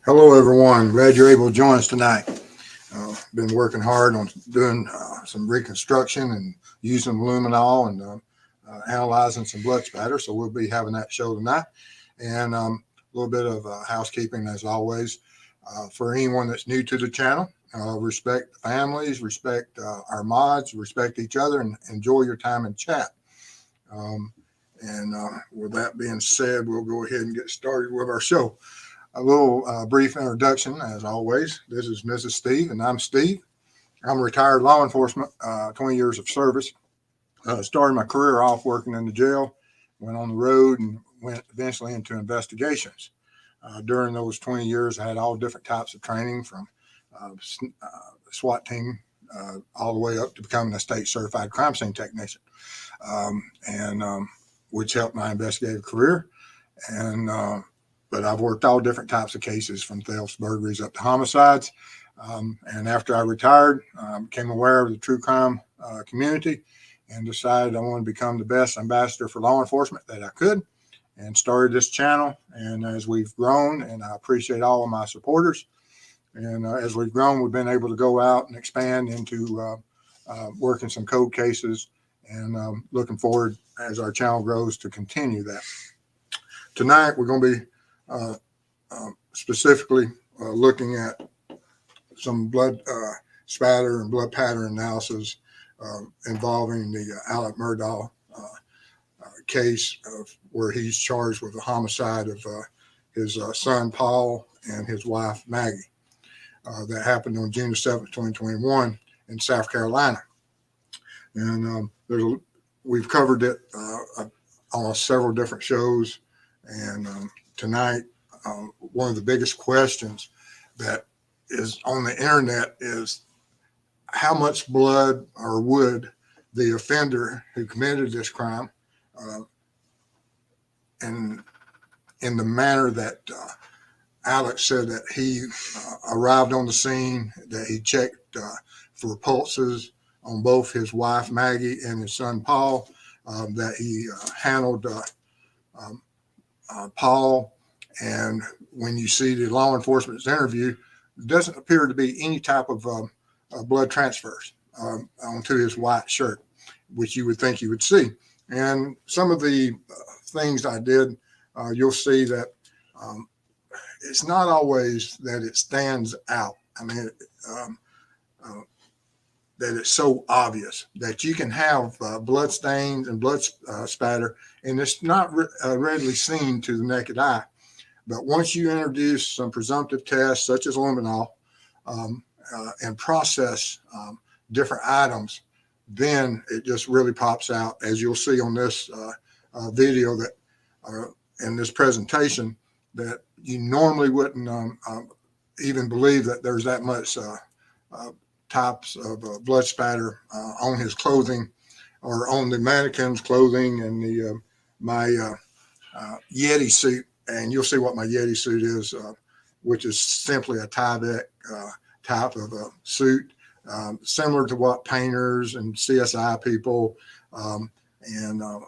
Hello, everyone. Glad you're able to join us tonight. Been working hard on doing some reconstruction and using luminol and analyzing some blood spatter. So we'll be having that show tonight. And a little bit of housekeeping, as always, for anyone that's new to the channel. Respect families, respect our mods, respect each other, and enjoy your time in chat. Um, and with that being said, we'll go ahead and get started with our show. A little brief introduction, as always. This is Mrs. Steve, and I'm Steve. I'm a retired law enforcement, 20 years of service. Started my career off working in the jail, went on the road, and went eventually into investigations. During those 20 years, I had all different types of training from SWAT team all the way up to becoming a state certified crime scene technician, and which helped my investigative career. And but I've worked all different types of cases from thefts, burglaries, up to homicides. And after I retired, I became aware of the true crime community and decided I wanted to become the best ambassador for law enforcement that I could, and started this channel. And as we've grown, and I appreciate all of my supporters, and as we've grown, we've been able to go out and expand into working some code cases, and looking forward as our channel grows to continue that. Tonight, we're going to be specifically looking at some blood spatter and blood pattern analysis involving the Alec Murdaugh case of where he's charged with the homicide of his son Paul and his wife Maggie. That happened on June 7th, 2021 in South Carolina. And we've covered it on several different shows. And tonight, one of the biggest questions that is on the internet is how much blood or would the offender who committed this crime, and in the manner that Alex said that he arrived on the scene, that he checked for pulses on both his wife Maggie and his son Paul, that he handled Paul. And when you see the law enforcement's interview, there doesn't appear to be any type of blood transfers onto his white shirt, which you would think you would see. And some of the things I did, you'll see that it's not always that it stands out. I mean, that it's so obvious that you can have blood stains and blood spatter, and it's not readily seen to the naked eye. But once you introduce some presumptive tests such as luminol and process different items, then it just really pops out, as you'll see on this video that in this presentation, that you normally wouldn't even believe that there's that much types of blood spatter on his clothing or on the mannequin's clothing and the my Yeti suit. And you'll see what my Yeti suit is, which is simply a Tyvek type of a suit, similar to what painters and CSI people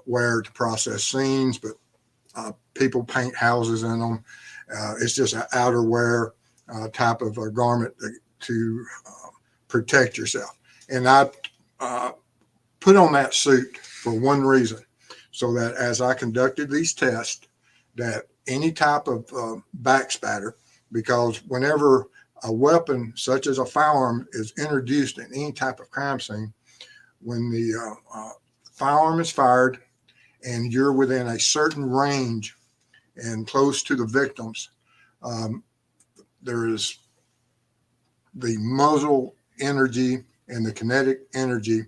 wear to process scenes, but people paint houses in them. It's just an outerwear type of a garment to protect yourself. And I put on that suit for one reason, so that as I conducted these tests, that any type of back spatter, because whenever a weapon such as a firearm is introduced in any type of crime scene, when the firearm is fired and you're within a certain range and close to the victims, there is the muzzle energy and the kinetic energy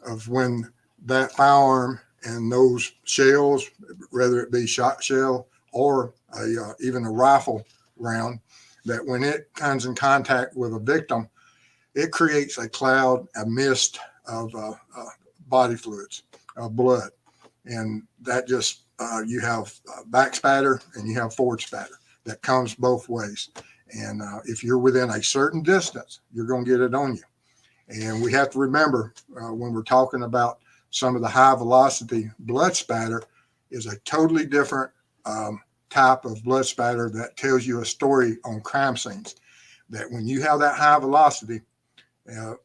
of when that firearm and those shells, whether it be shot shell or even a rifle round, that when it comes in contact with a victim, it creates a cloud, a mist of body fluids, of blood. And that just, you have back spatter and you have forward spatter that comes both ways. And if you're within a certain distance, you're going to get it on you. And we have to remember when we're talking about some of the high velocity blood spatter is a totally different type of blood spatter that tells you a story on crime scenes. That when you have that high velocity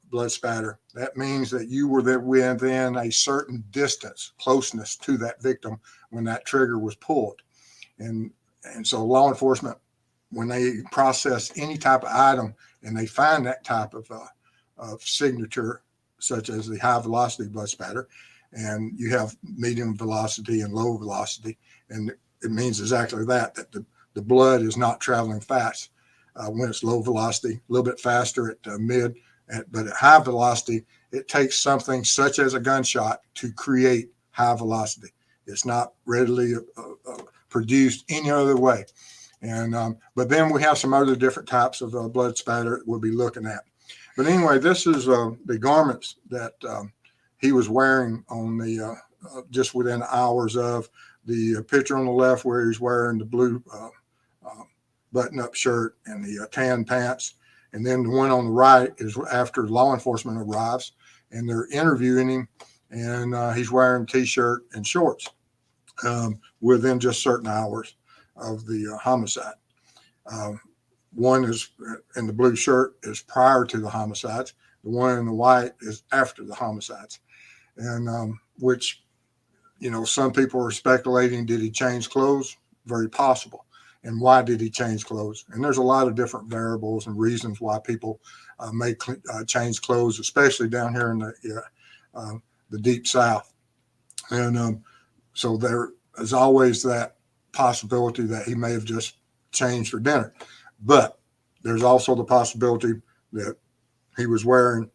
blood spatter, that means that you were there within a certain distance, closeness to that victim when that trigger was pulled. And so law enforcement, when they process any type of item and they find that type of signature, such as the high velocity blood spatter, and you have medium velocity and low velocity, and it means exactly that the blood is not traveling fast when it's low velocity, a little bit faster at mid, but at high velocity, it takes something such as a gunshot to create high velocity. It's not readily produced any other way. And but then we have some other different types of blood spatter we'll be looking at. But anyway, this is the garments that he was wearing on the just within hours of the picture on the left, where he's wearing the blue button-up shirt and the tan pants. And then the one on the right is after law enforcement arrives, and they're interviewing him, and he's wearing a T-shirt and shorts within just certain hours of the homicide. One is in the blue shirt is prior to the homicides. The one in the white is after the homicides. And which, you know, some people are speculating, did he change clothes? Very possible. And why did he change clothes? And there's a lot of different variables and reasons why people may change clothes, especially down here in the deep South. And so there is always that possibility that he may have just changed for dinner. But there's also the possibility that he was wearing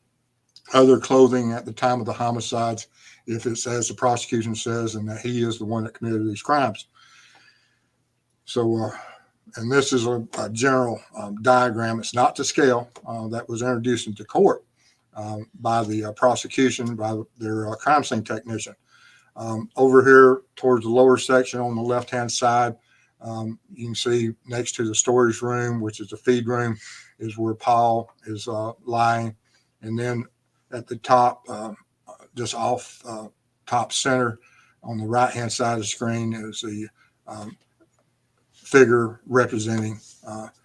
other clothing at the time of the homicides, if it's as the prosecution says, and that he is the one that committed these crimes. So, and this is a general diagram. It's not to scale. That was introduced into court by the prosecution, by their crime scene technician. Over here towards the lower section on the left-hand side, you can see next to the storage room, which is the feed room, is where Paul is lying. And then at the top, just off top center on the right-hand side of the screen is the figure representing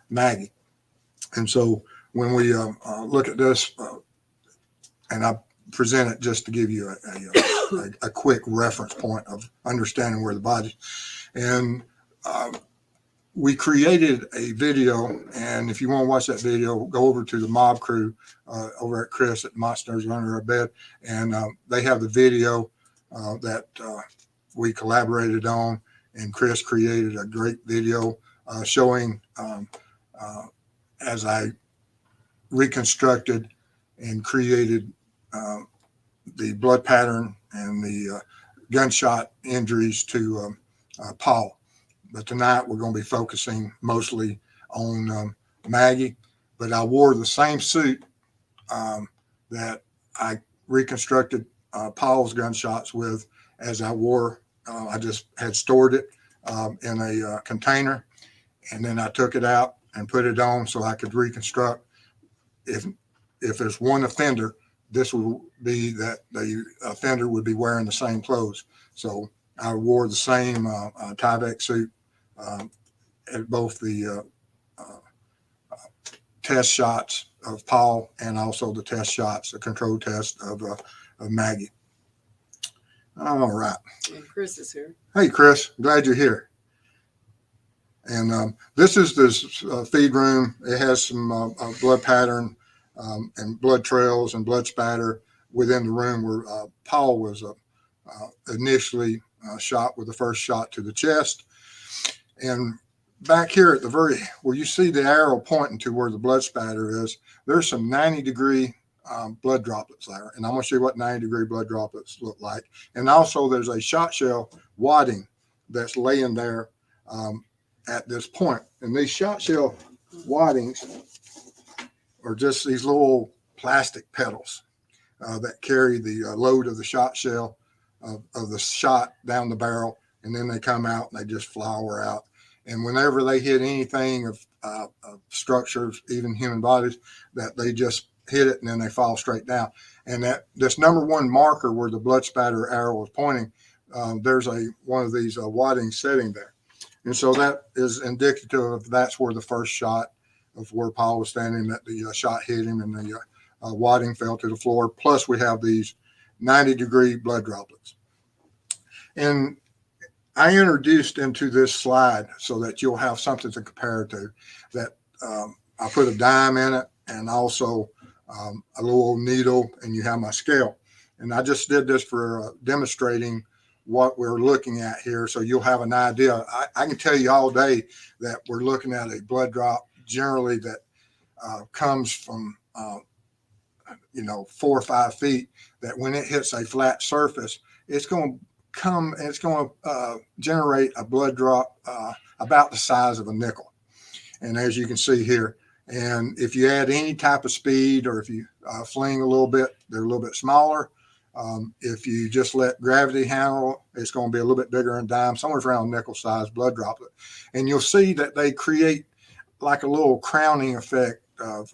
Maggie. And so when we look at this, and I present it just to give you a quick reference point of understanding where the body, and we created a video, and if you want to watch that video, go over to the mob crew over at Chris at Monsters Under Our Bed, and they have the video that we collaborated on, and Chris created a great video showing as I reconstructed and created the blood pattern and the gunshot injuries to Paul. But tonight we're going to be focusing mostly on Maggie. But I wore the same suit that I reconstructed Paul's gunshots with, as I wore. I just had stored it in a container, and then I took it out and put it on so I could reconstruct. If there's one offender, this would be that the offender would be wearing the same clothes. So I wore the same Tyvek suit at both the test shots of Paul and also the test shots, the control test of Maggie. All right. And Chris is here. Hey, Chris, glad you're here. And this is this feed room. It has some blood pattern and blood trails and blood spatter within the room where Paul was initially shot with the first shot to the chest. And back here at the very, where you see the arrow pointing to where the blood spatter is, there's some 90-degree blood droplets there. And I'm going to show you what 90-degree blood droplets look like. And also there's a shot shell wadding that's laying there at this point. And these shot shell waddings are just these little plastic petals that carry the load of the shot shell of the shot down the barrel. And then they come out and they just flower out. And whenever they hit anything of structures, even human bodies, that they just hit it and then they fall straight down. And that this number one marker where the blood spatter arrow was pointing, there's one of these waddings sitting there. And so that is indicative of that's where the first shot of where Paul was standing, that the shot hit him and the wadding fell to the floor. Plus, we have these 90-degree blood droplets. And I introduced into this slide so that you'll have something to compare to, that I put a dime in it and also a little needle, and you have my scale. And I just did this for demonstrating what we're looking at here, so you'll have an idea. I can tell you all day that we're looking at a blood drop generally that comes from 4 or 5 feet, that when it hits a flat surface, it's going to generate a blood drop about the size of a nickel. And as you can see here, and if you add any type of speed, or if you fling a little bit, they're a little bit smaller. If you just let gravity handle, it's going to be a little bit bigger in dime, somewhere around nickel size blood droplet. And you'll see that they create like a little crowning effect of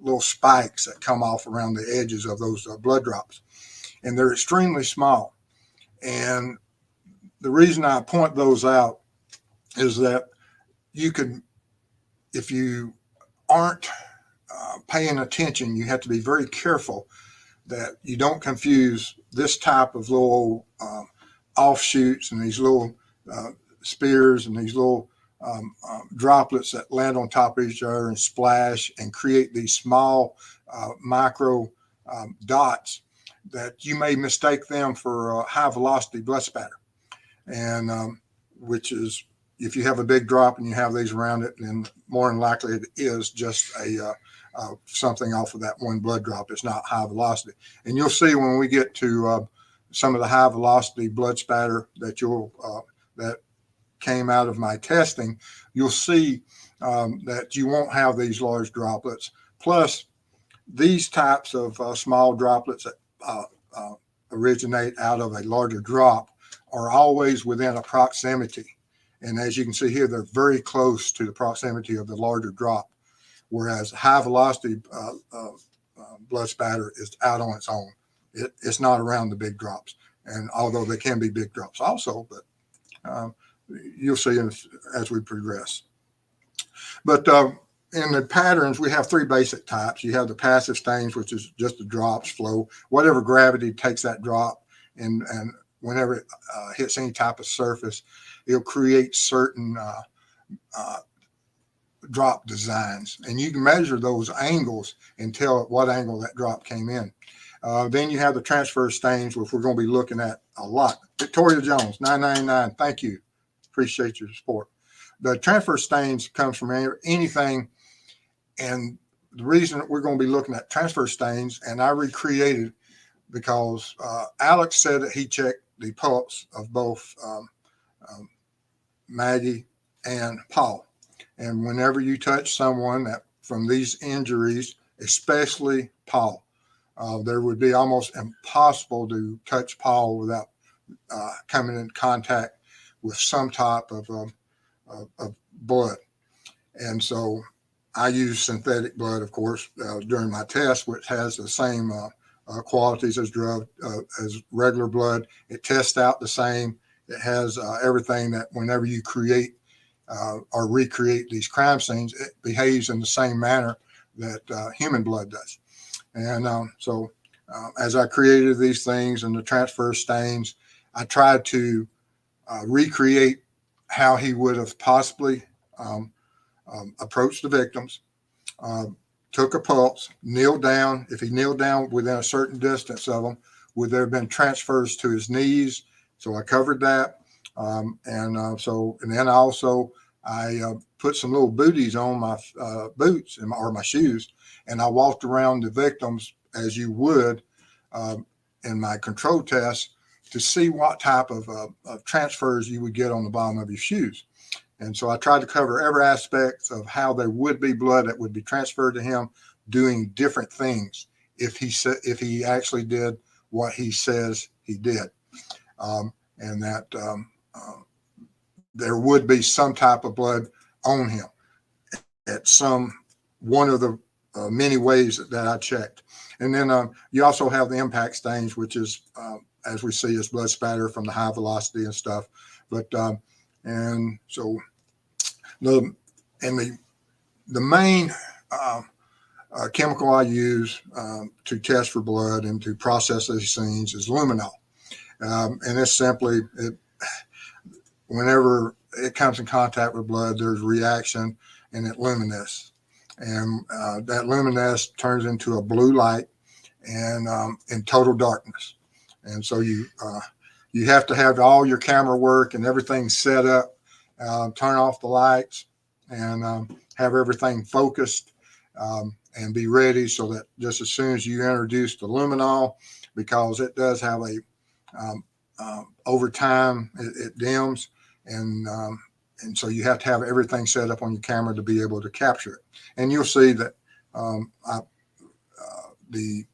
little spikes that come off around the edges of those blood drops. And they're extremely small. And the reason I point those out is that you could, if you aren't paying attention, you have to be very careful that you don't confuse this type of little offshoots and these little spears and these little droplets that land on top of each other and splash and create these small micro dots, that you may mistake them for high velocity blood spatter. And which is, if you have a big drop and you have these around it, then more than likely it is just a something off of that one blood drop. It's not high velocity. And you'll see when we get to some of the high velocity blood spatter that that came out of my testing, you'll see that you won't have these large droplets. Plus, these types of small droplets that originate out of a larger drop are always within a proximity. And as you can see here, they're very close to the proximity of the larger drop, whereas high velocity blood spatter is out on its own. It's not around the big drops. And although they can be big drops also, but you'll see as we progress. But in the patterns, we have 3 basic types. You have the passive stains, which is just the drops flow, whatever gravity takes that drop, and whenever it hits any type of surface, it'll create certain drop designs, and you can measure those angles and tell at what angle that drop came in. Then you have the transfer stains, which we're going to be looking at a lot. Victoria Jones, $9.99. Thank you. Appreciate your support. The transfer stains comes from anything, and the reason we're going to be looking at transfer stains, and I recreated because Alex said that he checked the pulse of both Maggie and Paul. And whenever you touch someone that from these injuries, especially Paul, there would be almost impossible to touch Paul without coming in contact with some type of blood. And so I use synthetic blood, of course, during my test, which has the same qualities as regular blood. It tests out the same. It has everything that whenever you create or recreate these crime scenes, it behaves in the same manner that human blood does. And so as I created these things and the transfer stains, I tried to recreate how he would have possibly approached the victims, took a pulse, kneeled down. If he kneeled down within a certain distance of them, would there have been transfers to his knees? So I covered that. And then also I put some little booties on my boots or my shoes, and I walked around the victims as you would in my control test to see what type of transfers you would get on the bottom of your shoes. And so I tried to cover every aspect of how there would be blood that would be transferred to him, doing different things if he actually did what he says he did, and that there would be some type of blood on him at one of the many ways that I checked. And then you also have the impact stains, which is as we see, is blood spatter from the high velocity and stuff. But And so the main chemical I use to test for blood and to process these things is luminol. And it's simply, whenever it comes in contact with blood, there's reaction and it luminesces. And that luminescence turns into a blue light and in total darkness. And so you have to have all your camera work and everything set up, turn off the lights, and have everything focused, and be ready so that just as soon as you introduce the luminol, because it does have a over time it dims, and so you have to have everything set up on your camera to be able to capture it. And you'll see that the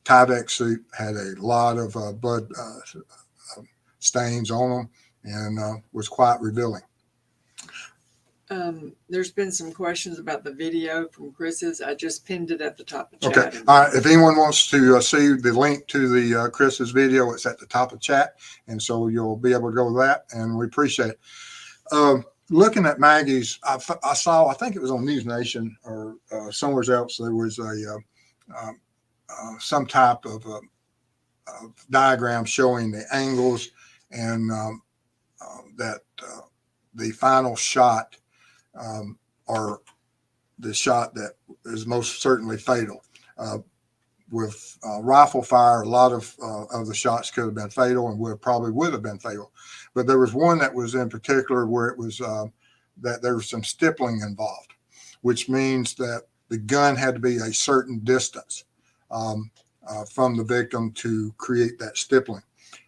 Tyvek suit had a lot of blood stains on them, and was quite revealing. There's been some questions about the video from Chris's. I just pinned it at the top of chat. Okay. All right. If anyone wants to see the link to the Chris's video, it's at the top of chat, and so you'll be able to go to that, and we appreciate it. Looking at Maggie's, I saw, I think it was on News Nation or somewhere else, there was some type of diagram showing the angles and that the final shot, or the shot that is most certainly fatal. With rifle fire, a lot of the shots could have been fatal and probably would have been fatal. But there was one that was in particular where it was that there was some stippling involved, which means that the gun had to be a certain distance from the victim to create that stippling.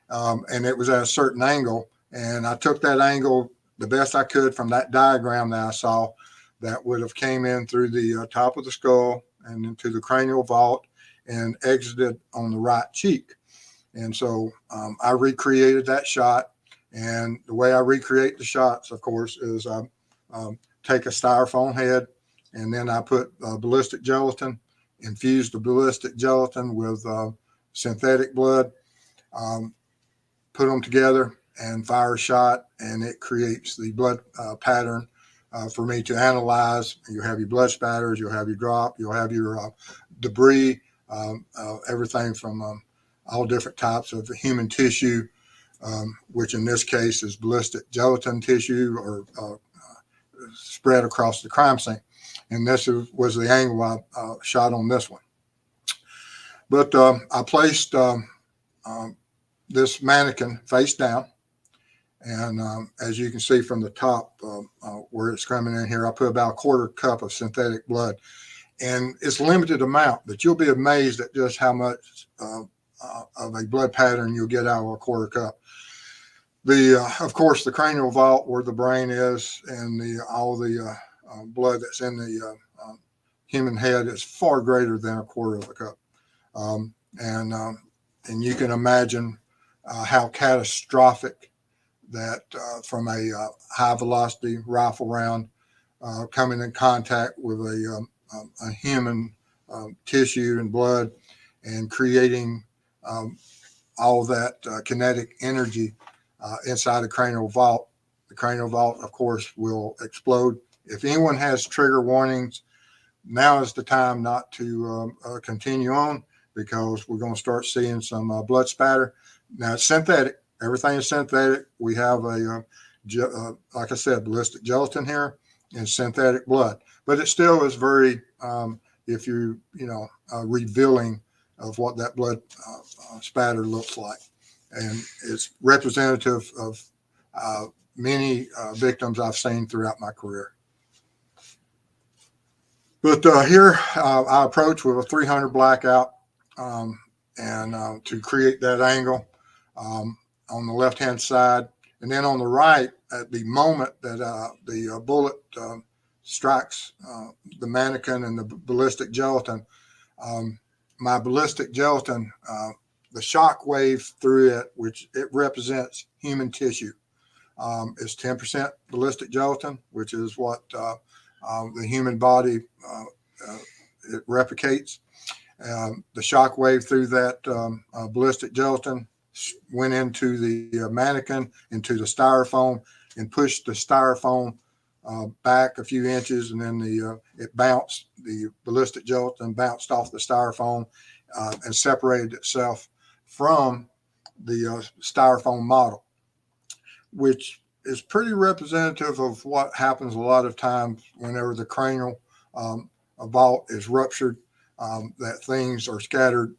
And it was at a certain angle. And I took that angle the best I could from that diagram that I saw that would have came in through the top of the skull and into the cranial vault and exited on the right cheek. And so I recreated that shot. And the way I recreate the shots, of course, is I take a styrofoam head, and then I put ballistic gelatin, infuse the ballistic gelatin with synthetic blood, put them together and fire a shot, and it creates the blood pattern for me to analyze. You have your blood spatters, you'll have your drop, you'll have your debris, everything from all different types of human tissue, which in this case is ballistic gelatin tissue or spread across the crime scene. And this was the angle I shot on this one. But I placed this mannequin face down. And as you can see from the top where it's coming in here, I put about a quarter cup of synthetic blood. And it's limited amount, but you'll be amazed at just how much of a blood pattern you'll get out of a quarter cup. Of course, the cranial vault where the brain is and all the blood that's in the human head is far greater than a quarter of a cup. And you can imagine how catastrophic that from a high velocity rifle round coming in contact with a human tissue and blood and creating all that kinetic energy inside the cranial vault. The cranial vault, of course, will explode. If anyone has trigger warnings, now is the time not to continue on, because we're going to start seeing some blood spatter. Now it's synthetic. Everything is synthetic. We have like I said, ballistic gelatin here and synthetic blood, but it still is very, if revealing of what that blood spatter looks like. And it's representative of many victims I've seen throughout my career. But here I approach with a 300 blackout and to create that angle on the left-hand side. And then on the right, at the moment that the bullet strikes the mannequin and the ballistic gelatin, my ballistic gelatin, the shock wave through it, which it represents human tissue, is 10% ballistic gelatin, which is what the human body it replicates. The shock wave through that ballistic gelatin went into the mannequin, into the styrofoam, and pushed the styrofoam back a few inches, and then it bounced. The ballistic gelatin bounced off the styrofoam and separated itself from the styrofoam model, which is pretty representative of what happens a lot of times whenever the cranial vault is ruptured, that things are scattered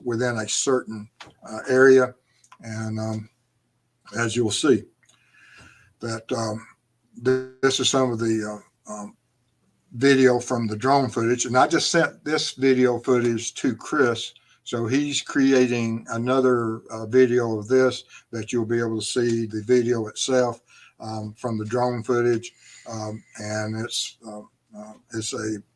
within a certain area. And as you'll see, that this is some of the video from the drone footage. And I just sent this video footage to Chris. So he's creating another video of this that you'll be able to see the video itself from the drone footage. And it's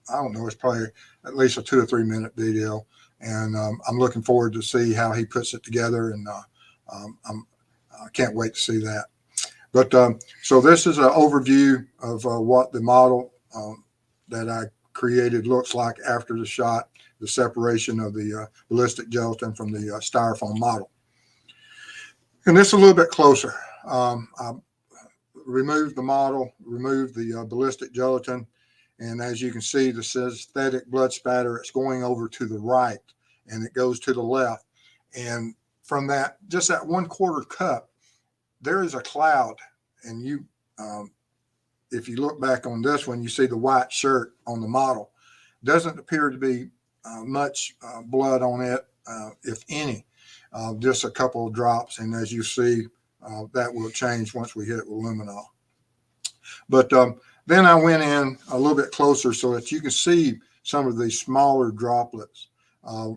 I don't know, it's probably at least a 2 or 3 minute video. And I'm looking forward to see how he puts it together. And I can't wait to see that. But so this is an overview of what the model that I created looks like after the shot, the separation of the ballistic gelatin from the styrofoam model. And this is a little bit closer. I removed the model, removed the ballistic gelatin, and as you can see, the synthetic blood spatter, it's going over to the right, and it goes to the left. And from that, just that 1/4 cup, there is a cloud. And you, if you look back on this one, you see the white shirt on the model. Doesn't appear to be much blood on it, if any, just a couple of drops. And as you see, that will change once we hit it with luminol. But then I went in a little bit closer so that you can see some of these smaller droplets,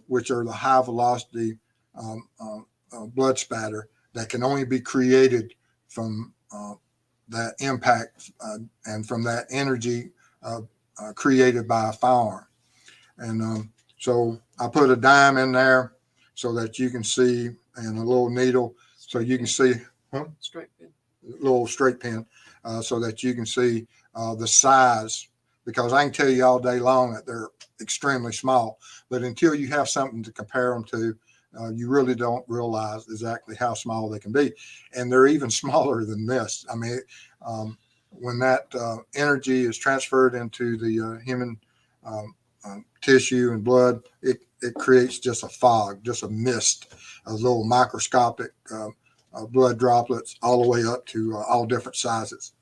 which are the high velocity blood spatter that can only be created from that impact and from that energy created by a firearm. And so I put a dime in there so that you can see, and a little needle so you can see, Straight pin. little straight pin, so that you can see the size, because I can tell you all day long that they're extremely small, but until you have something to compare them to, you really don't realize exactly how small they can be. And they're even smaller than this. I mean, when that energy is transferred into the human tissue and blood, it creates just a fog, just a mist of little microscopic blood droplets all the way up to all different sizes.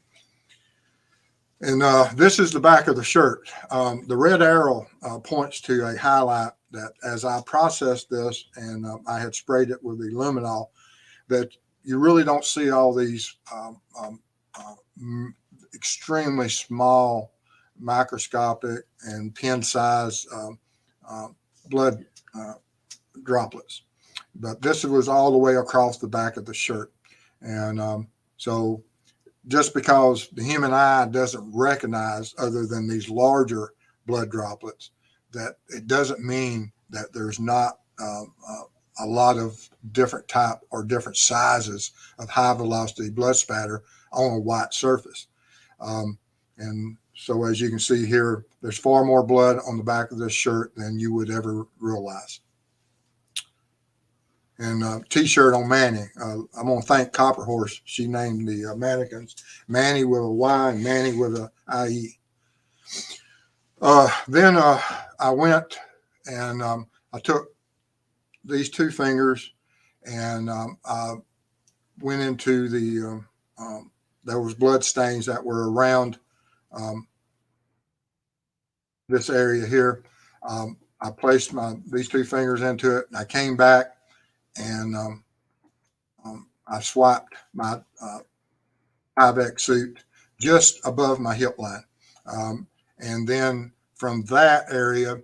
And this is the back of the shirt. The red arrow points to a highlight that as I processed this, and I had sprayed it with the luminol, that you really don't see all these extremely small, microscopic and pin size blood droplets. But this was all the way across the back of the shirt. And so just because the human eye doesn't recognize other than these larger blood droplets, that it doesn't mean that there's not a lot of different type or different sizes of high velocity blood spatter on a white surface. And so as you can see here, there's far more blood on the back of this shirt than you would ever realize. And t-shirt on Manny. I'm going to thank Copper Horse. She named the mannequins Manny with a Y and Manny with a IE. Then I went and I took these 2 fingers and I went into the, there was blood stains that were around this area here. I placed these 2 fingers into it, and I came back and I swiped my Tyvek suit just above my hip line. And then from that area,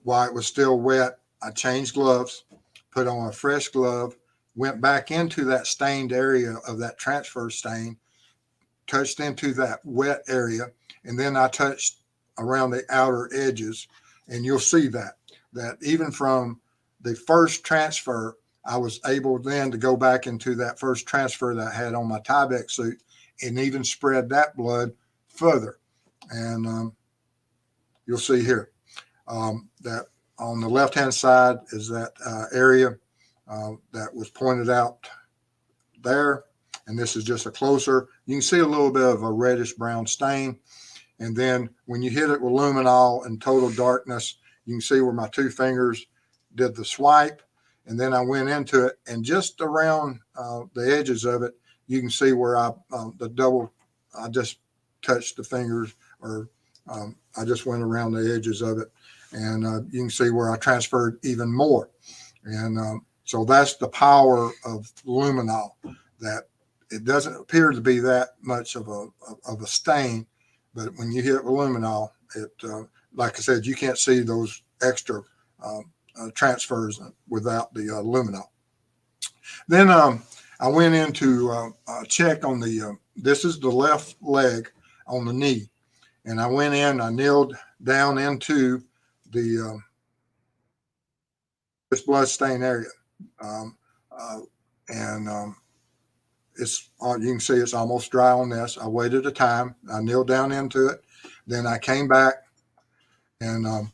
while it was still wet, I changed gloves, put on a fresh glove, went back into that stained area of that transfer stain, touched into that wet area, and then I touched around the outer edges. And you'll see that even from the first transfer, I was able then to go back into that first transfer that I had on my Tyvek suit and even spread that blood further. And you'll see here that on the left-hand side is that area that was pointed out there. And this is just a closer. You can see a little bit of a reddish brown stain. And then when you hit it with luminol in total darkness, you can see where my two fingers did the swipe. And then I went into it, and just around the edges of it, you can see where I just touched the fingers, or I just went around the edges of it, and you can see where I transferred even more. And so that's the power of luminol, that it doesn't appear to be that much of a stain, but when you hit with luminol, it like I said, you can't see those extra transfers without the luminol. Then I went in to check on the, this is the left leg on the knee. And I went in, I kneeled down into the this blood stain area. And it's, you can see it's almost dry on this. I waited a time, I kneeled down into it. Then I came back, and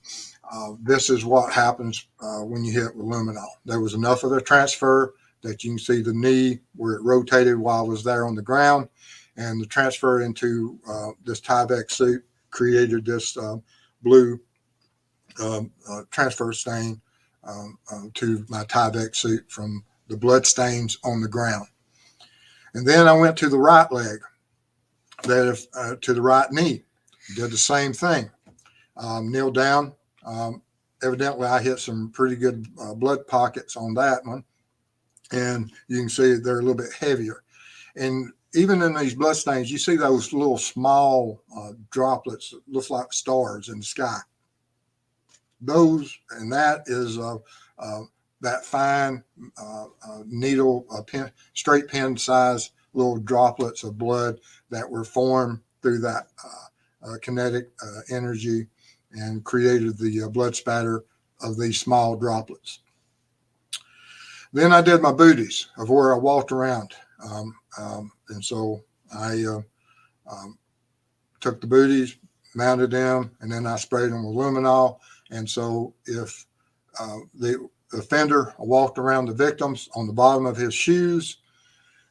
this is what happens when you hit with luminol. There was enough of the transfer that you can see the knee where it rotated while I was there on the ground, and the transfer into this Tyvek suit created this blue transfer stain to my Tyvek suit from the blood stains on the ground. And then I went to the right leg, to the right knee, did the same thing. Kneel down. Evidently, I hit some pretty good blood pockets on that one. And you can see they're a little bit heavier. And even in these blood stains, you see those little small droplets that look like stars in the sky. Those, and that is that fine needle, straight pin size little droplets of blood that were formed through that kinetic energy and created the blood spatter of these small droplets. Then I did my booties of where I walked around. And so I took the booties, mounted them, and then I sprayed them with luminol. And so if the offender walked around the victims on the bottom of his shoes,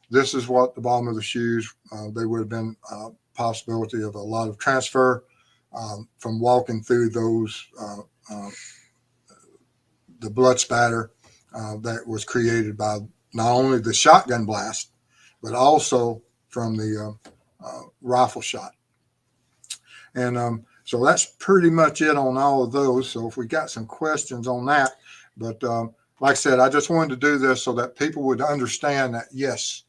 this is what the bottom of the shoes, they would have been possibility of a lot of transfer from walking through those, the blood spatter that was created by not only the shotgun blast, but also from the rifle shot. And so that's pretty much it on all of those. So if we got some questions on that, but like I said, I just wanted to do this so that people would understand that, yes,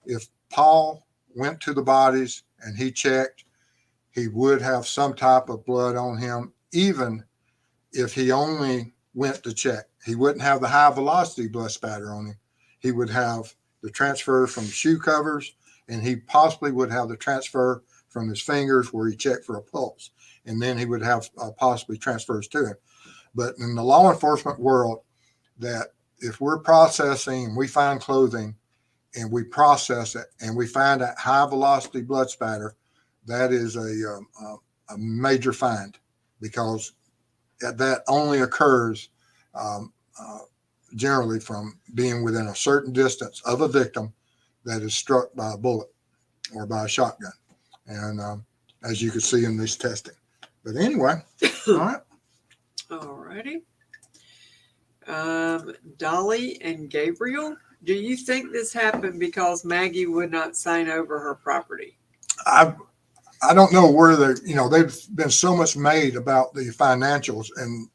if Paul went to the bodies and he checked, he would have some type of blood on him, even if he only went to check. He wouldn't have the high velocity blood spatter on him. He would have the transfer from shoe covers, and he possibly would have the transfer from his fingers where he checked for a pulse. And then he would have possibly transfers to him. But in the law enforcement world, that if we're processing and we find clothing and we process it and we find that high velocity blood spatter, that is a major find, because that only occurs generally from being within a certain distance of a victim that is struck by a bullet or by a shotgun. And as you can see in this testing. But anyway, all right. All righty. Dolly and Gabriel, do you think this happened because Maggie would not sign over her property? I don't know where they've been so much made about the financials, and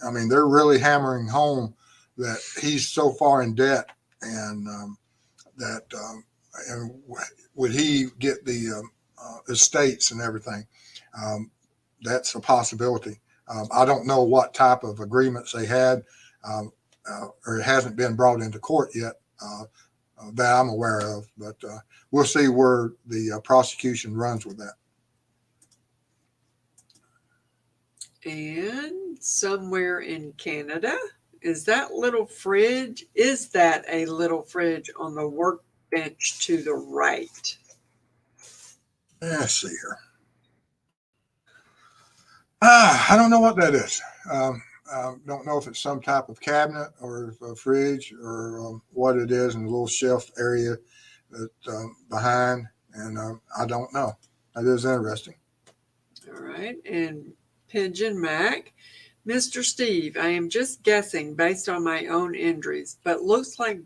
I mean, they're really hammering home that he's so far in debt, and and would he get the estates and everything? That's a possibility. I don't know what type of agreements they had, or it hasn't been brought into court yet that I'm aware of, but we'll see where the prosecution runs with that. And somewhere in Canada, is that a little fridge on the workbench to the right? Let's see here. I don't know what that is. Don't know if it's some type of cabinet or a fridge or what it is in the little shelf area that behind, and I don't know. That is interesting. All right. And Pigeon Mac. Mr. Steve, I am just guessing based on my own injuries, but looks like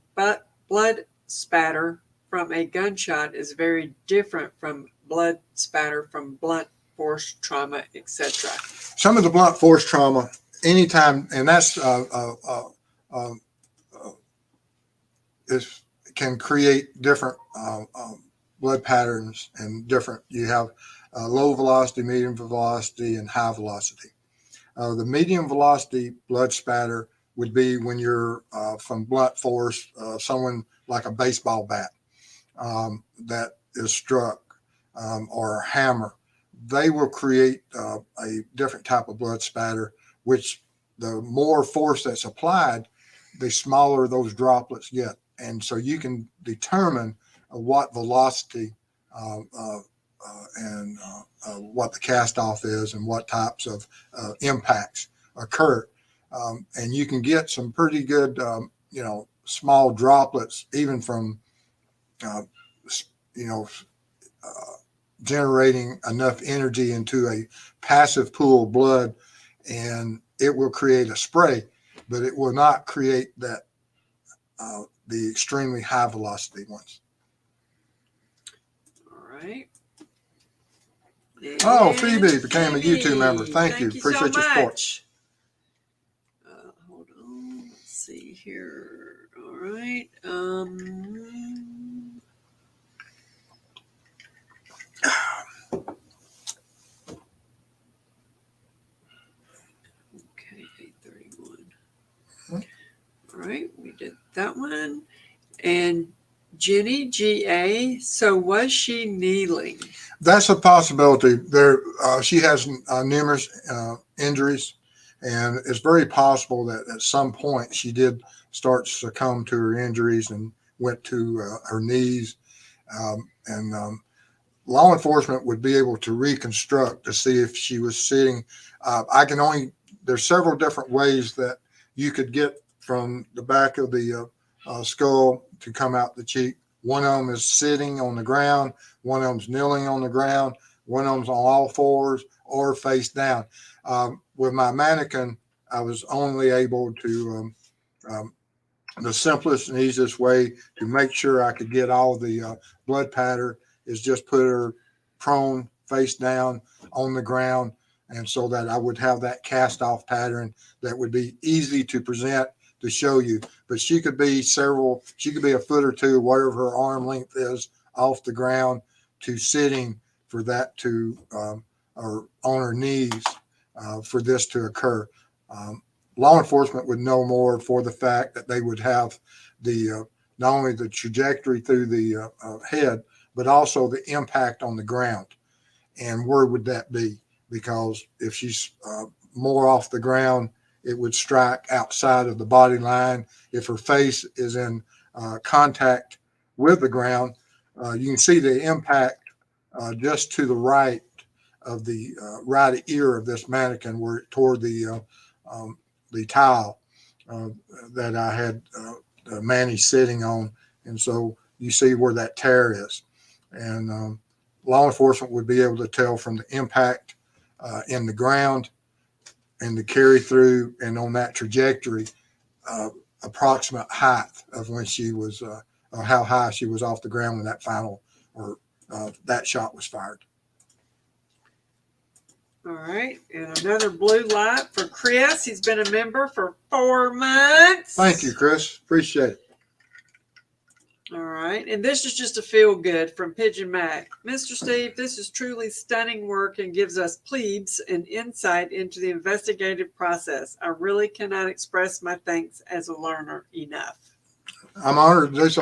blood spatter from a gunshot is very different from blood spatter from blunt force trauma, etc. Some of the blunt force trauma, anytime, and that's uh, is can create different blood patterns and different. You have low velocity, medium velocity, and high velocity. The medium velocity blood spatter would be when you're from blunt force, someone like a baseball bat that is struck or a hammer. They will create a different type of blood spatter, which the more force that's applied, the smaller those droplets get. And so you can determine what velocity and what the cast off is and what types of impacts occur. And you can get some pretty good, small droplets, even from, uh, you know, uh, generating enough energy into a passive pool of blood, and it will create a spray, but it will not create that the extremely high velocity ones. All right. Oh, And Phoebe became a YouTube member. Thank you. so Appreciate your support. much. Hold on. Let's see here. All right. Okay, 8:31. All right, we did that one. And Jenny GA. So was she kneeling? That's a possibility. There, she has numerous injuries, and it's very possible that at some point she did start to succumb to her injuries and went to her knees. And law enforcement would be able to reconstruct to see if she was sitting. There's several different ways that you could get from the back of the skull to come out the cheek. One of them is sitting on the ground. One of them's kneeling on the ground. One of them's on all fours or face down. With my mannequin, I was only able to, the simplest and easiest way to make sure I could get all the blood pattern is just put her prone, face down on the ground. And so that I would have that cast off pattern that would be easy to present to show you. But she could be a foot or two, whatever her arm length is, off the ground to sitting for that to, or on her knees for this to occur. Law enforcement would know more for the fact that they would have the not only the trajectory through the head, but also the impact on the ground. And where would that be? Because if she's more off the ground, it would strike outside of the body line. If her face is in contact with the ground, you can see the impact just to the right of the right ear of this mannequin, where toward the tile that I had Manny sitting on, and so you see where that tear is. And law enforcement would be able to tell from the impact in the ground and the carry through and on that trajectory, approximate height of when she was, or how high she was off the ground when that final or that shot was fired. All right, and another blue light for Chris. He's been a member for 4 months. Thank you, Chris. Appreciate it. All right, and this is just a feel good from Pigeon Mac. Mr. Steve, this is truly stunning work and gives us plebes an insight into the investigative process. I really cannot express my thanks as a learner enough. I'm honored. This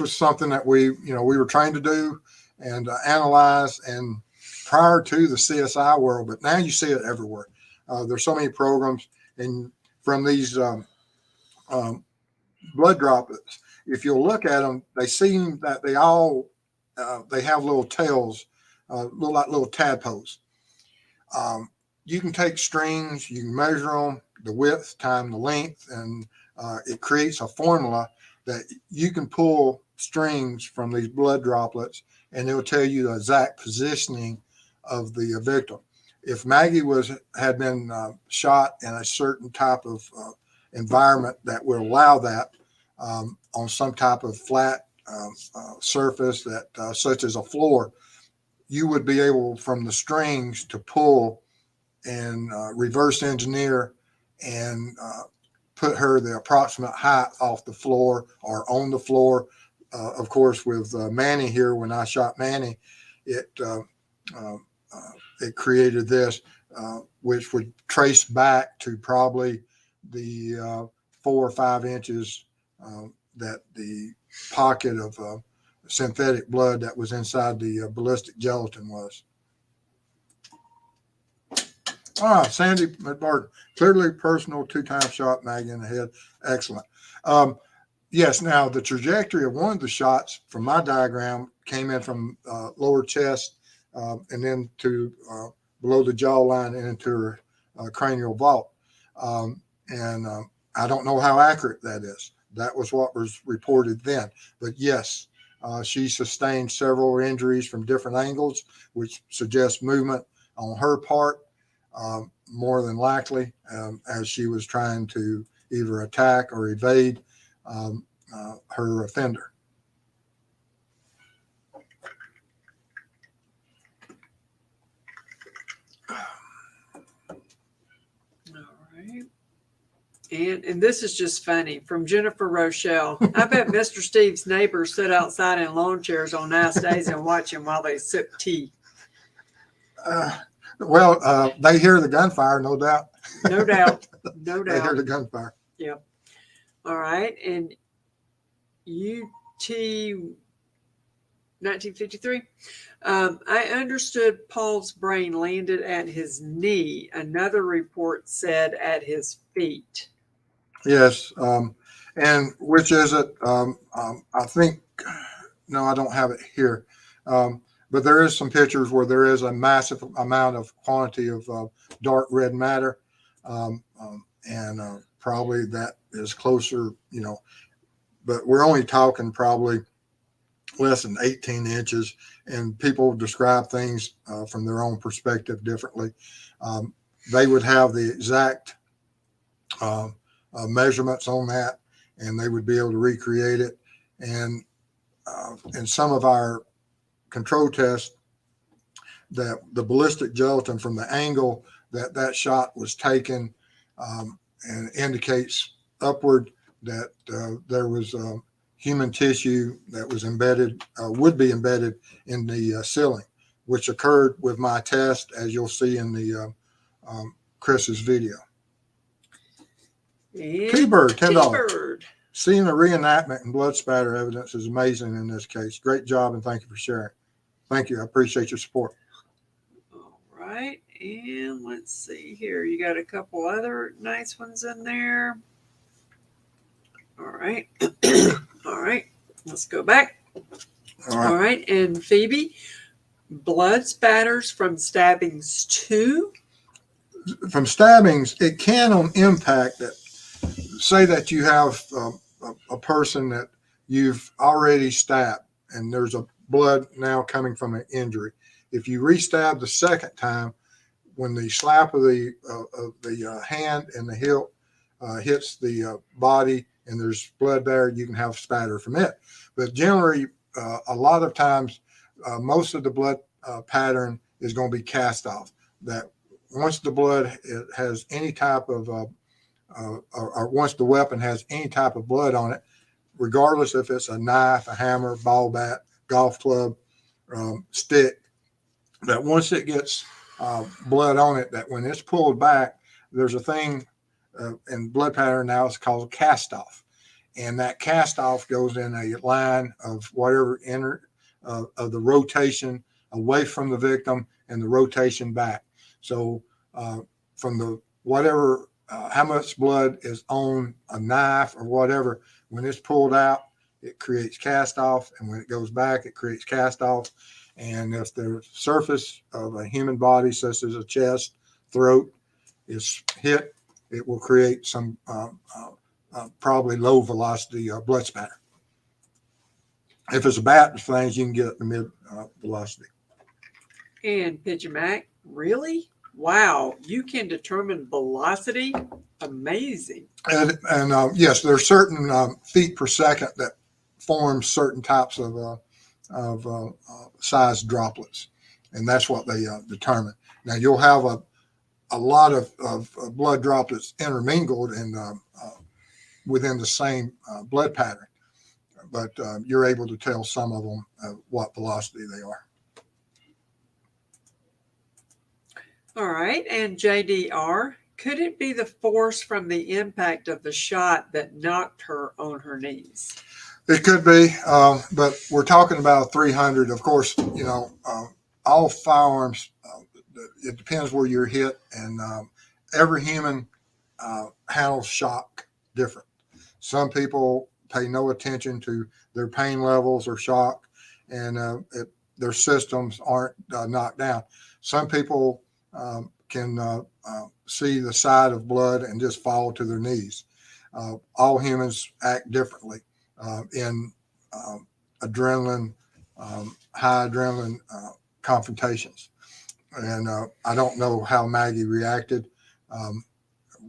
was something that we were trained to do and analyze, and prior to the CSI world, but now you see it everywhere. There's so many programs, and from these blood droplets, if you'll look at them, they seem that they all they have little tails, like little tadpoles. you can take strings, you can measure them, the width times the length, and it creates a formula that you can pull strings from these blood droplets, and it'll tell you the exact positioning of the victim. If Maggie had been shot in a certain type of environment that would allow that, on some type of flat surface that such as a floor, you would be able from the strings to pull and reverse engineer and put her the approximate height off the floor or on the floor. Of course, with Manny here, when I shot Manny, it created this, which would trace back to probably the 4 or 5 inches that the pocket of synthetic blood that was inside the ballistic gelatin was. Sandy McBarton, clearly personal, 2-time shot, Maggie in the head. Excellent. Yes, now the trajectory of one of the shots from my diagram came in from lower chest and then to below the jawline and into her cranial vault. And I don't know how accurate that is. That was what was reported then. But yes, she sustained several injuries from different angles, which suggests movement on her part. More than likely, as she was trying to either attack or evade her offender. All right. And this is just funny from Jennifer Rochelle. I bet Mr. Steve's neighbors sit outside in lawn chairs on nice days and watch him while they sip tea. Well, they hear the gunfire, no doubt. No doubt. No doubt. They hear the gunfire. Yep. All right. And UT 1953. I understood Paul's brain landed at his knee. Another report said at his feet. Yes. And which is it? I think, no, I don't have it here. But there is some pictures where there is a massive amount of quantity of dark red matter. And probably that is closer, but we're only talking probably less than 18 inches, and people describe things from their own perspective differently. They would have the exact measurements on that, and they would be able to recreate it. And in some of our control tests, that the ballistic gelatin from the angle that shot was taken and indicates upward that there was human tissue that was embedded, would be embedded in the ceiling, which occurred with my test, as you'll see in the Chris's video. T-Bird, $10. T-Bird. Seeing a reenactment and blood spatter evidence is amazing in this case. Great job, and thank you for sharing. Thank you. I appreciate your support. All right. And let's see here. You got a couple other nice ones in there. All right. All right. Let's go back. All right. And Phoebe, blood spatters from stabbings too? From stabbings, it can on impact that say that you have a person that you've already stabbed and there's a blood now coming from an injury. If you re-stab the second time, when the slap of the hand and the hilt hits the body and there's blood there, you can have spatter from it. But generally, a lot of times, most of the blood pattern is going to be cast off. That once the blood has any type of, or once the weapon has any type of blood on it, regardless if it's a knife, a hammer, ball bat, golf club, stick, that once it gets blood on it, that when it's pulled back, there's a thing in blood pattern now it's called cast off. And that cast off goes in a line of whatever of the rotation away from the victim and the rotation back. So from the whatever, how much blood is on a knife or whatever, when it's pulled out, it creates cast off. And when it goes back, it creates cast off. And if the surface of a human body, such as a chest, throat is hit, it will create some probably low velocity blood spatter. If it's a bat things, you can get the mid velocity. And Pigeon Mac, really? Wow, you can determine velocity? Amazing. And yes, there are certain feet per second that form certain types of size droplets, and that's what they determine. Now you'll have a lot of blood droplets intermingled and within the same blood pattern, but you're able to tell some of them what velocity they are. All right, and JDR, could it be the force from the impact of the shot that knocked her on her knees? It could be, but we're talking about 300. Of course, all firearms, it depends where you're hit, and every human handles shock different. Some people pay no attention to their pain levels or shock, and their systems aren't knocked down. Some people can see the side of blood and just fall to their knees. All humans act differently in adrenaline, high adrenaline confrontations. And I don't know how Maggie reacted.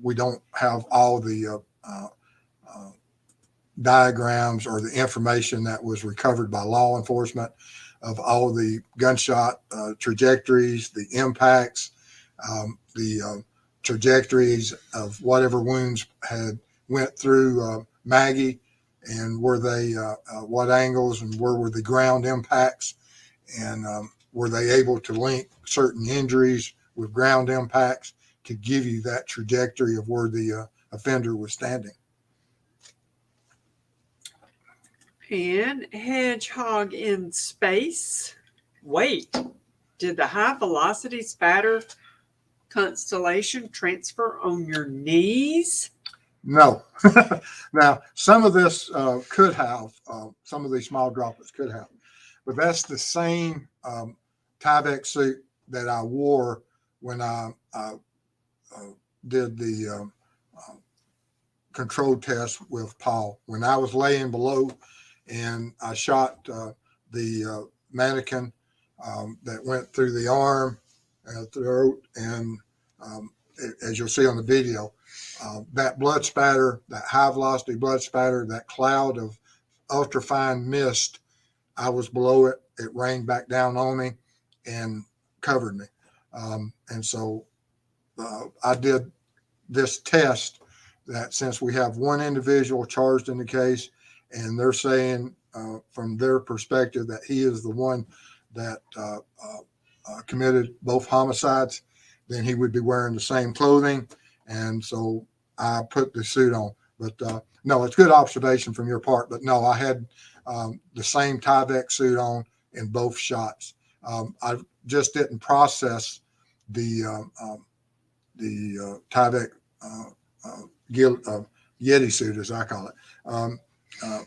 We don't have all the diagrams or the information that was recovered by law enforcement of all the gunshot trajectories, the impacts, the trajectories of whatever wounds had went through Maggie, and were they what angles, and where were the ground impacts, and were they able to link certain injuries with ground impacts to give you that trajectory of where the offender was standing. And Hedgehog in Space. Wait, did the high velocity spatter constellation transfer on your knees? No. Now, some of this could have, some of these small droplets could have, but that's the same Tyvek suit that I wore when I did the control test with Paul. When I was laying below and I shot the mannequin that went through the arm, throat, and as you'll see on the video, that blood spatter, that high velocity blood spatter, that cloud of ultrafine mist, I was below it. It rained back down on me and covered me. And so I did this test that, since we have one individual charged in the case, and they're saying from their perspective that he is the one that committed both homicides, then he would be wearing the same clothing. And so I put the suit on. But no, it's good observation from your part. But no, I had the same Tyvek suit on in both shots. I just didn't process the Tyvek Yeti suit, as I call it.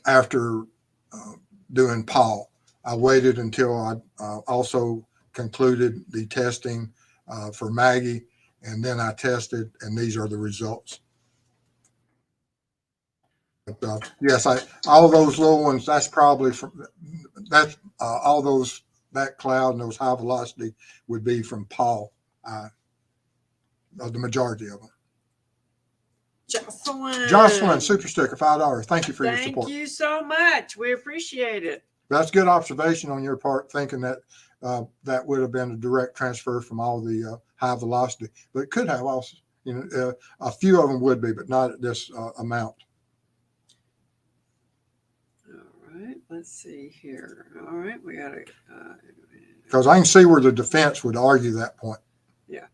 After doing Paul, I waited until I also concluded the testing for Maggie, and then I tested, and these are the results. But yes, all those little ones, that's probably from that's all those, that cloud and those high velocity would be from Paul. The majority of them. Jocelyn, super sticker, $5. Thank you for your support. Thank you so much. We appreciate it. That's good observation on your part, thinking that that would have been a direct transfer from all the high velocity, but it could have also. A few of them would be, but not at this amount. All right, let's see here. All right, we got to. Because I can see where the defense would argue that point. Yeah.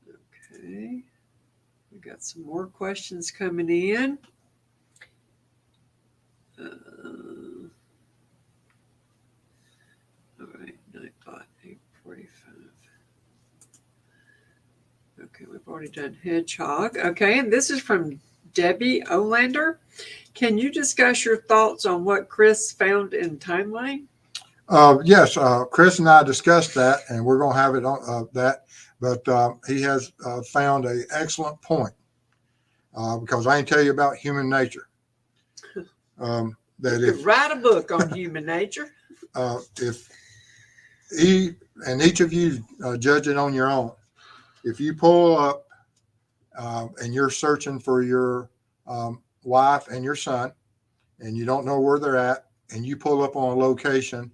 Okay. We got some more questions coming in. All right, Nightbot 845. Okay, we've already done Hedgehog. Okay, and this is from Debbie Olander. Can you discuss your thoughts on what Chris found in timeline? Yes, Chris and I discussed that, and we're going to have it on that. But he has found an excellent point because I can tell you about human nature. That You could write a book on human nature. if each of you judge it on your own, if you pull up and you're searching for your wife and your son, and you don't know where they're at, and you pull up on a location,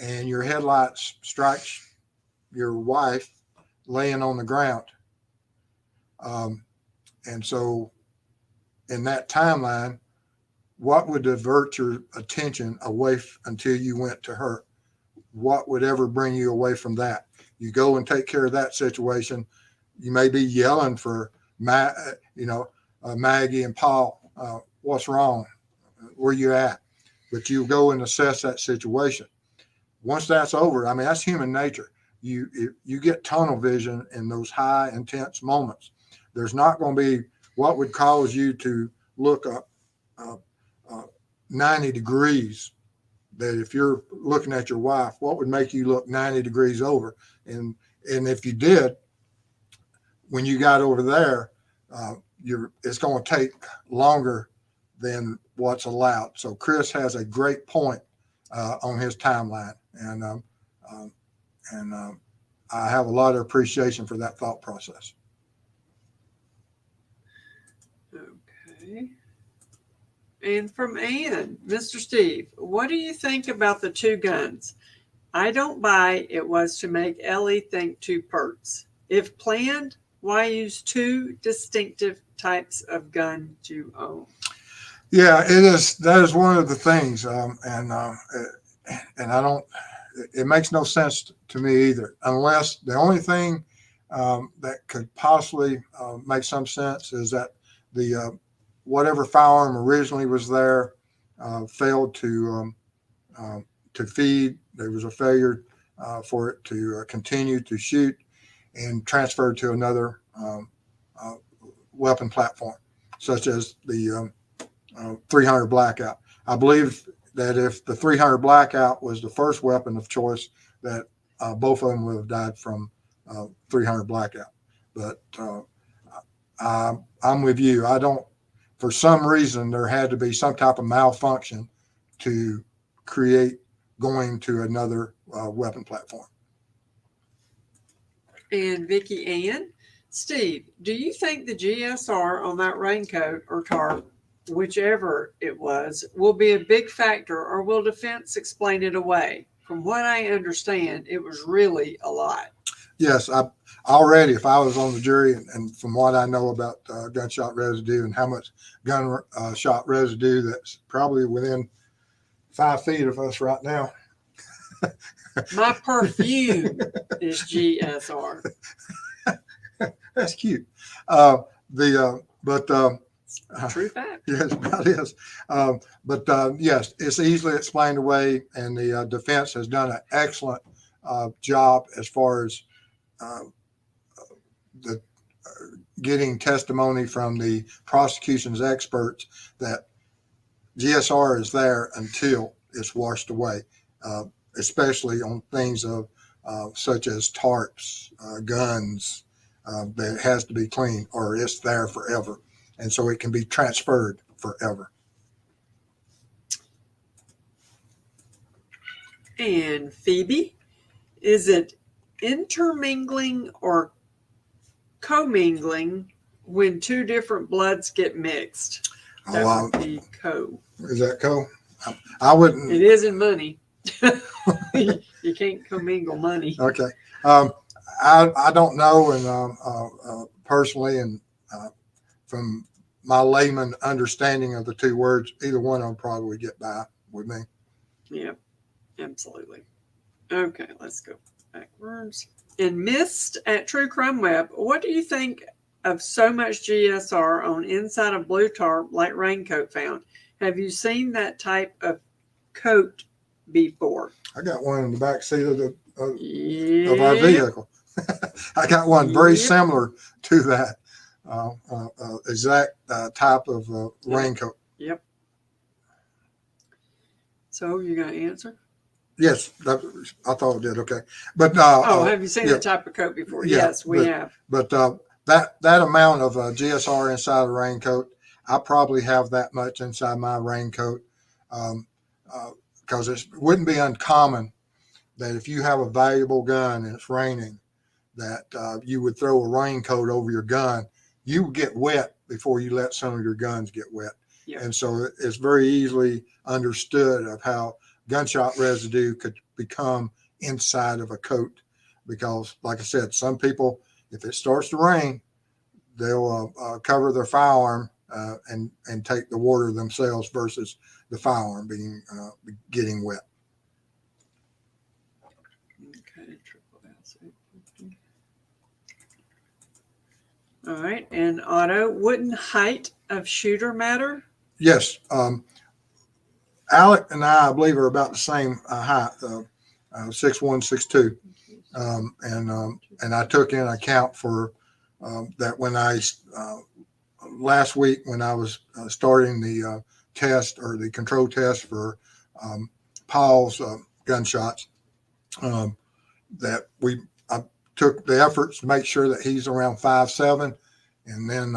and your headlights strikes your wife laying on the ground, and so in that timeline, what would divert your attention away until you went to her? What would ever bring you away from that? You go and take care of that situation. You may be yelling for Maggie and Paul, what's wrong? Where you at? But you go and assess that situation. Once that's over, I mean, that's human nature. You get tunnel vision in those high intense moments. There's not going to be what would cause you to look up 90 degrees. That if you're looking at your wife, what would make you look 90 degrees over? And if you did, when you got over there, it's going to take longer than what's allowed. So Chris has a great point on his timeline, and I have a lot of appreciation for that thought process. Okay. And from Ann, Mr. Steve, what do you think about the two guns? I don't buy it was to make Ellie think two perks. If planned, why use two distinctive types of gun to own? Yeah, it is. That is one of the things, and I don't. It makes no sense to me either, unless the only thing that could possibly make some sense is that the whatever firearm originally was there failed to feed. There was a failure for it to continue to shoot and transfer to another weapon platform, such as the 300 Blackout. I believe that if the 300 Blackout was the first weapon of choice, that both of them would have died from 300 Blackout. But I'm with you. I don't. For some reason, there had to be some type of malfunction to create going to another weapon platform. And Vicki Ann, Steve, do you think the GSR on that raincoat or tarp, whichever it was, will be a big factor, or will defense explain it away? From what I understand, it was really a lot. Yes, already, if I was on the jury, and from what I know about gunshot residue and how much gunshot residue that's probably within 5 feet of us right now. My perfume is GSR. That's cute. True fact. Yes, that is. Yes, it's easily explained away, and the defense has done an excellent job as far as the getting testimony from the prosecution's experts that GSR is there until it's washed away, especially on things of such as tarps, guns, that it has to be clean or it's there forever. And so it can be transferred forever. And Phoebe, is it intermingling or commingling when two different bloods get mixed? That would be co. Is that co? I wouldn't. It isn't money. You can't commingle money. Okay. I don't know, and personally, and from my layman understanding of the two words, either one of them probably would get by with me. Yep, absolutely. Okay, let's go backwards. And Mist at True Crime Web, what do you think of so much GSR on inside of blue tarp like raincoat found? Have you seen that type of coat before? I got one in the back seat of our vehicle. I got one very similar to that exact type of raincoat. Yep. So you're going to answer? Yes, I thought it did. Okay, but have you seen yeah, that type of coat before? yeah, Yes, we have. but that amount of GSR inside a raincoat, I probably have that much inside my raincoat, um, because it wouldn't be uncommon that if you have a valuable gun and it's raining, that you would throw a raincoat over your gun. You would get wet before you let some of your guns get wet. Yeah. And so it's very easily understood of how gunshot residue could become inside of a coat. Because, like I said, some people, if it starts to rain, they'll cover their firearm and take the water themselves versus the firearm being getting wet. Okay, triple S. All right, and Otto, wouldn't height of shooter matter? Yes, Alec and I believe, are about the same height, 6'1", 6'2", and I took in account for that when I last week when I was starting the test or the control test for Paul's gunshots, um, that I took the efforts to make sure that he's around 5'7", and then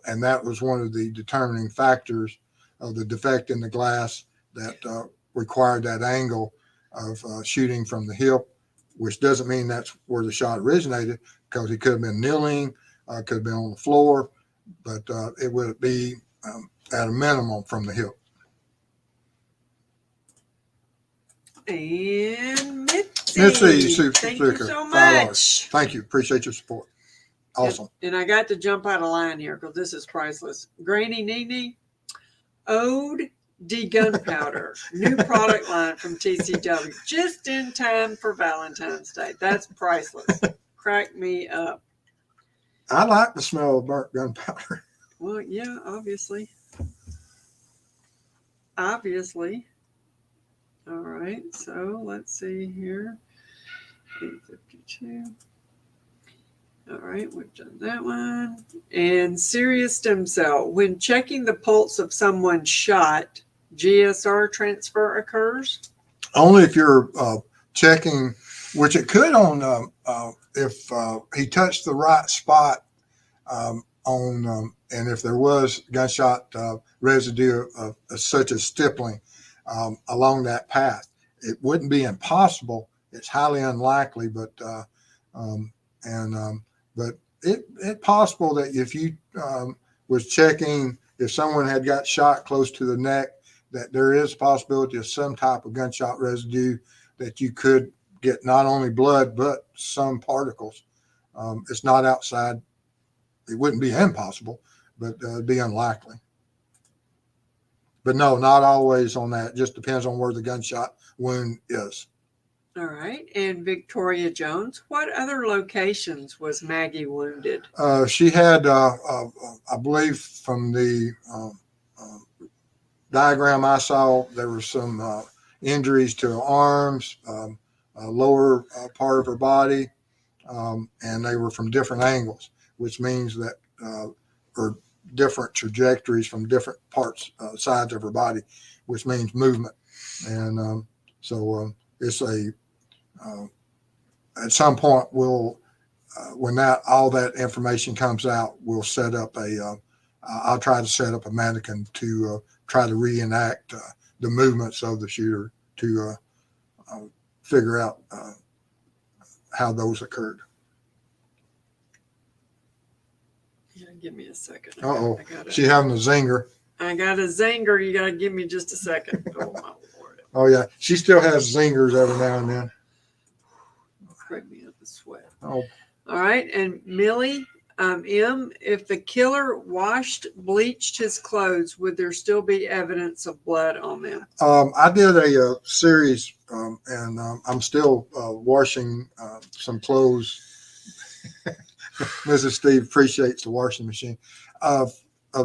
and that was one of the determining factors of the defect in the glass that required that angle of shooting from the hip, which doesn't mean that's where the shot originated, because he could have been kneeling, could have been on the floor, but it would be at a minimum from the hip. And Mitzi, Mitzi, thank you so $5. much. Thank you. Appreciate your support. Awesome. And I got to jump out of line here because this is priceless. Granny Nene, Ode de Gunpowder, new product line from TCW, just in time for Valentine's Day. That's priceless. Crack me up. I like the smell of burnt gunpowder. Well, yeah, obviously. Obviously. All right, so let's see here. 852. All right, we've done that one. And serious stem cell. When checking the pulse of someone shot, GSR transfer occurs? Only if you're checking, which it could on if he touched the right spot and if there was gunshot residue of such as stippling along that path. It wouldn't be impossible. It's highly unlikely, but but it's possible that if you was checking if someone had got shot close to the neck, that there is a possibility of some type of gunshot residue that you could get not only blood but some particles. It's not outside. It wouldn't be impossible, but it'd be unlikely. But no, not always on that. It just depends on where the gunshot wound is. All right. And Victoria Jones, what other locations was Maggie wounded? She had, I believe, from the diagram I saw, there were some injuries to her arms, lower part of her body, and they were from different angles, which means that, or different trajectories from different parts, sides of her body, which means movement. And so it's at some point we'll, when all that information comes out, we'll set up I'll try to set up a mannequin to try to reenact the movements of the shooter to figure out how those occurred. Yeah, give me a second. She having a zinger. I got a zinger. You got to give me just a second. Oh, my Lord. Oh, yeah. She still has zingers every now and then. Break me up a sweat. Oh. All right. And Millie, if the killer bleached his clothes, would there still be evidence of blood on them? I did a series, and I'm still washing some clothes. Mrs. Steve appreciates the washing machine of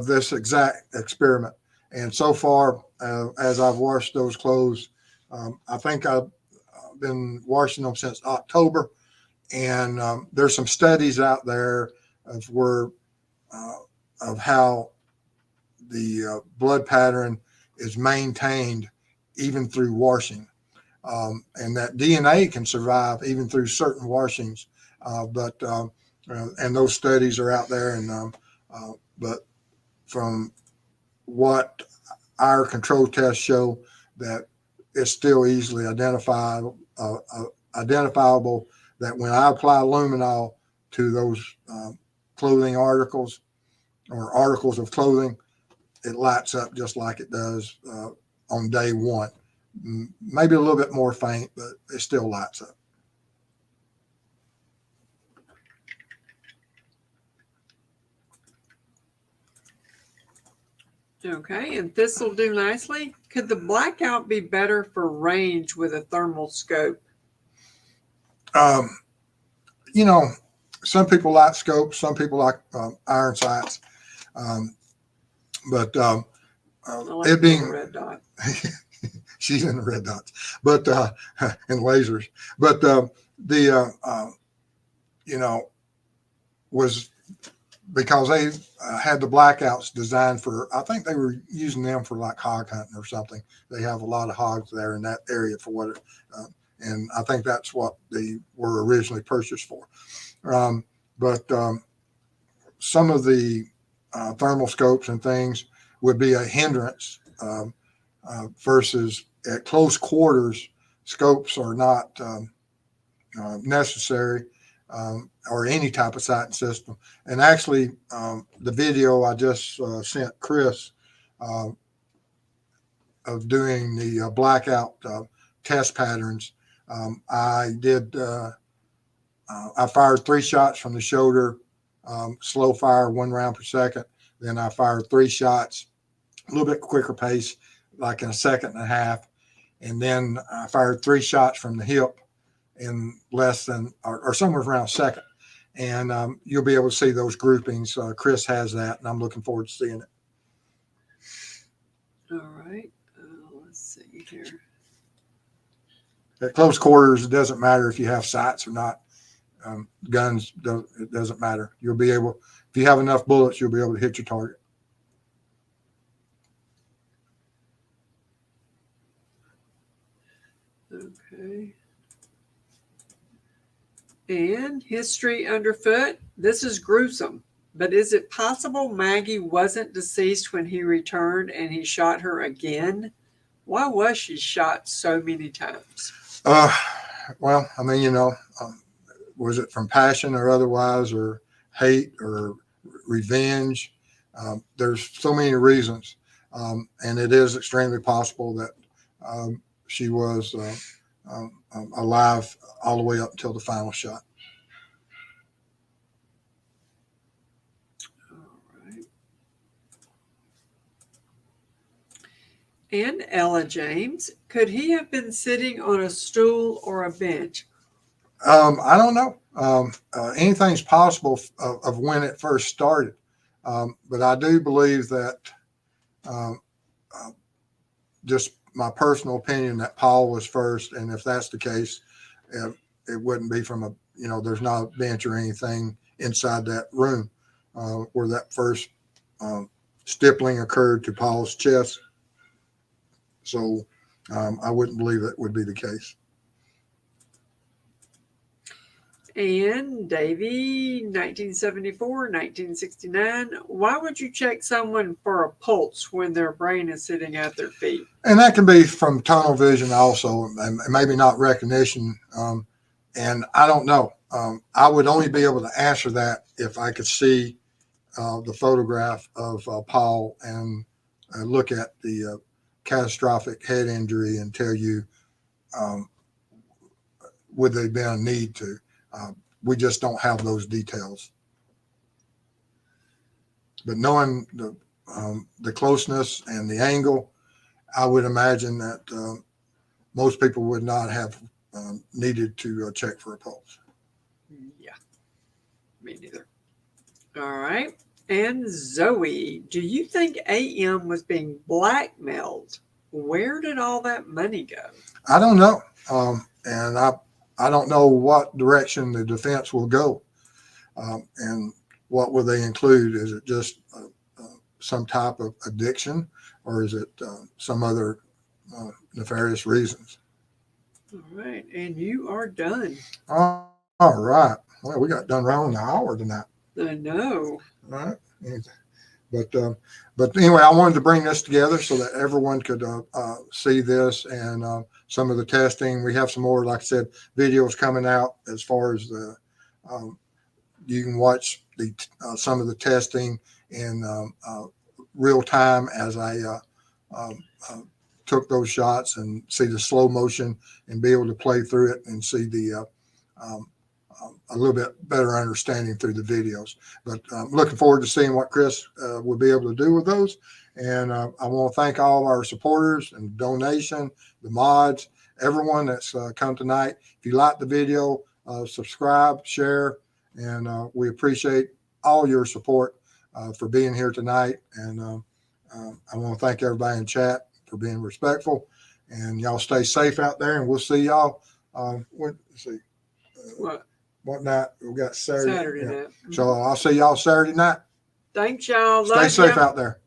this exact experiment. And so far, as I've washed those clothes, I think I've been washing them since October. And there's some studies out there of where of how the blood pattern is maintained even through washing. and that DNA can survive even through certain washings. And those studies are out there. But from what our control tests show, that it's still easily identifiable that when I apply luminol to those clothing articles or articles of clothing, it lights up just like it does on day one. Maybe a little bit more faint, but it still lights up. Okay, and this will do nicely. Could the blackout be better for range with a thermal scope? You know, some people like scopes, some people like iron sights, but I like it being red dot. she's in the red dots, but and lasers, but was because they had the blackouts designed for, I think they were using them for like hog hunting or something. They have a lot of hogs there in that area for what and I think that's what they were originally purchased for. But some of the thermal scopes and things would be a hindrance versus at close quarters, scopes are not necessary, or any type of sighting system. And actually, the video I just sent Chris of doing the blackout test patterns, I fired 3 shots from the shoulder, slow fire, 1 round per second. Then I fired 3 shots, a little bit quicker pace, like in a second and a half. And then I fired 3 shots from the hip in less than, or somewhere around a second. And you'll be able to see those groupings. Chris has that, and I'm looking forward to seeing it. All right. Let's see here. At close quarters, it doesn't matter if you have sights or not. Guns, it doesn't matter. You'll be able, if you have enough bullets, you'll be able to hit your target. Okay. And history underfoot. This is gruesome, but is it possible Maggie wasn't deceased when he returned and he shot her again? Why was she shot so many times? Well, I mean, was it from passion or otherwise, or hate or revenge? There's so many reasons. And it is extremely possible that she was alive all the way up until the final shot. All right. And Ella James, could he have been sitting on a stool or a bench? I don't know. Anything's possible of when it first started. But I do believe that, just my personal opinion, that Paul was first. And if that's the case, it wouldn't be from there's not a bench or anything inside that room where that first stippling occurred to Paul's chest. So I wouldn't believe that would be the case. And Davy, 1974, 1969. Why would you check someone for a pulse when their brain is sitting at their feet? And that can be from tunnel vision also, and maybe not recognition. And I don't know. I would only be able to answer that if I could see the photograph of Paul and look at the catastrophic head injury and tell you, would there be a need to? We just don't have those details. But knowing the closeness and the angle, I would imagine that most people would not have needed to check for a pulse. Yeah, me neither. All right. And Zoe, do you think AM was being blackmailed? Where did all that money go? I don't know. And I don't know what direction the defense will go. And what will they include? Is it just some type of addiction, or is it some other nefarious reasons? All right, and you are done. All right. Well, we got done right on the hour tonight. I know. All right. But anyway, I wanted to bring this together so that everyone could see this and some of the testing. We have some more, like I said, videos coming out as far as the you can watch the some of the testing in real time as I took those shots and see the slow motion and be able to play through it and see the a little bit better understanding through the videos. But I'm looking forward to seeing what Chris will be able to do with those. And I want to thank all of our supporters and donation, the mods, everyone that's come tonight. If you like the video, subscribe, share, and we appreciate all your support for being here tonight. And I want to thank everybody in chat for being respectful. And y'all stay safe out there, and we'll see y'all. Let's see. What night? We got Saturday. Saturday Yeah. night. So I'll see y'all Saturday night. Thanks, y'all. Stay Love safe ya. out there.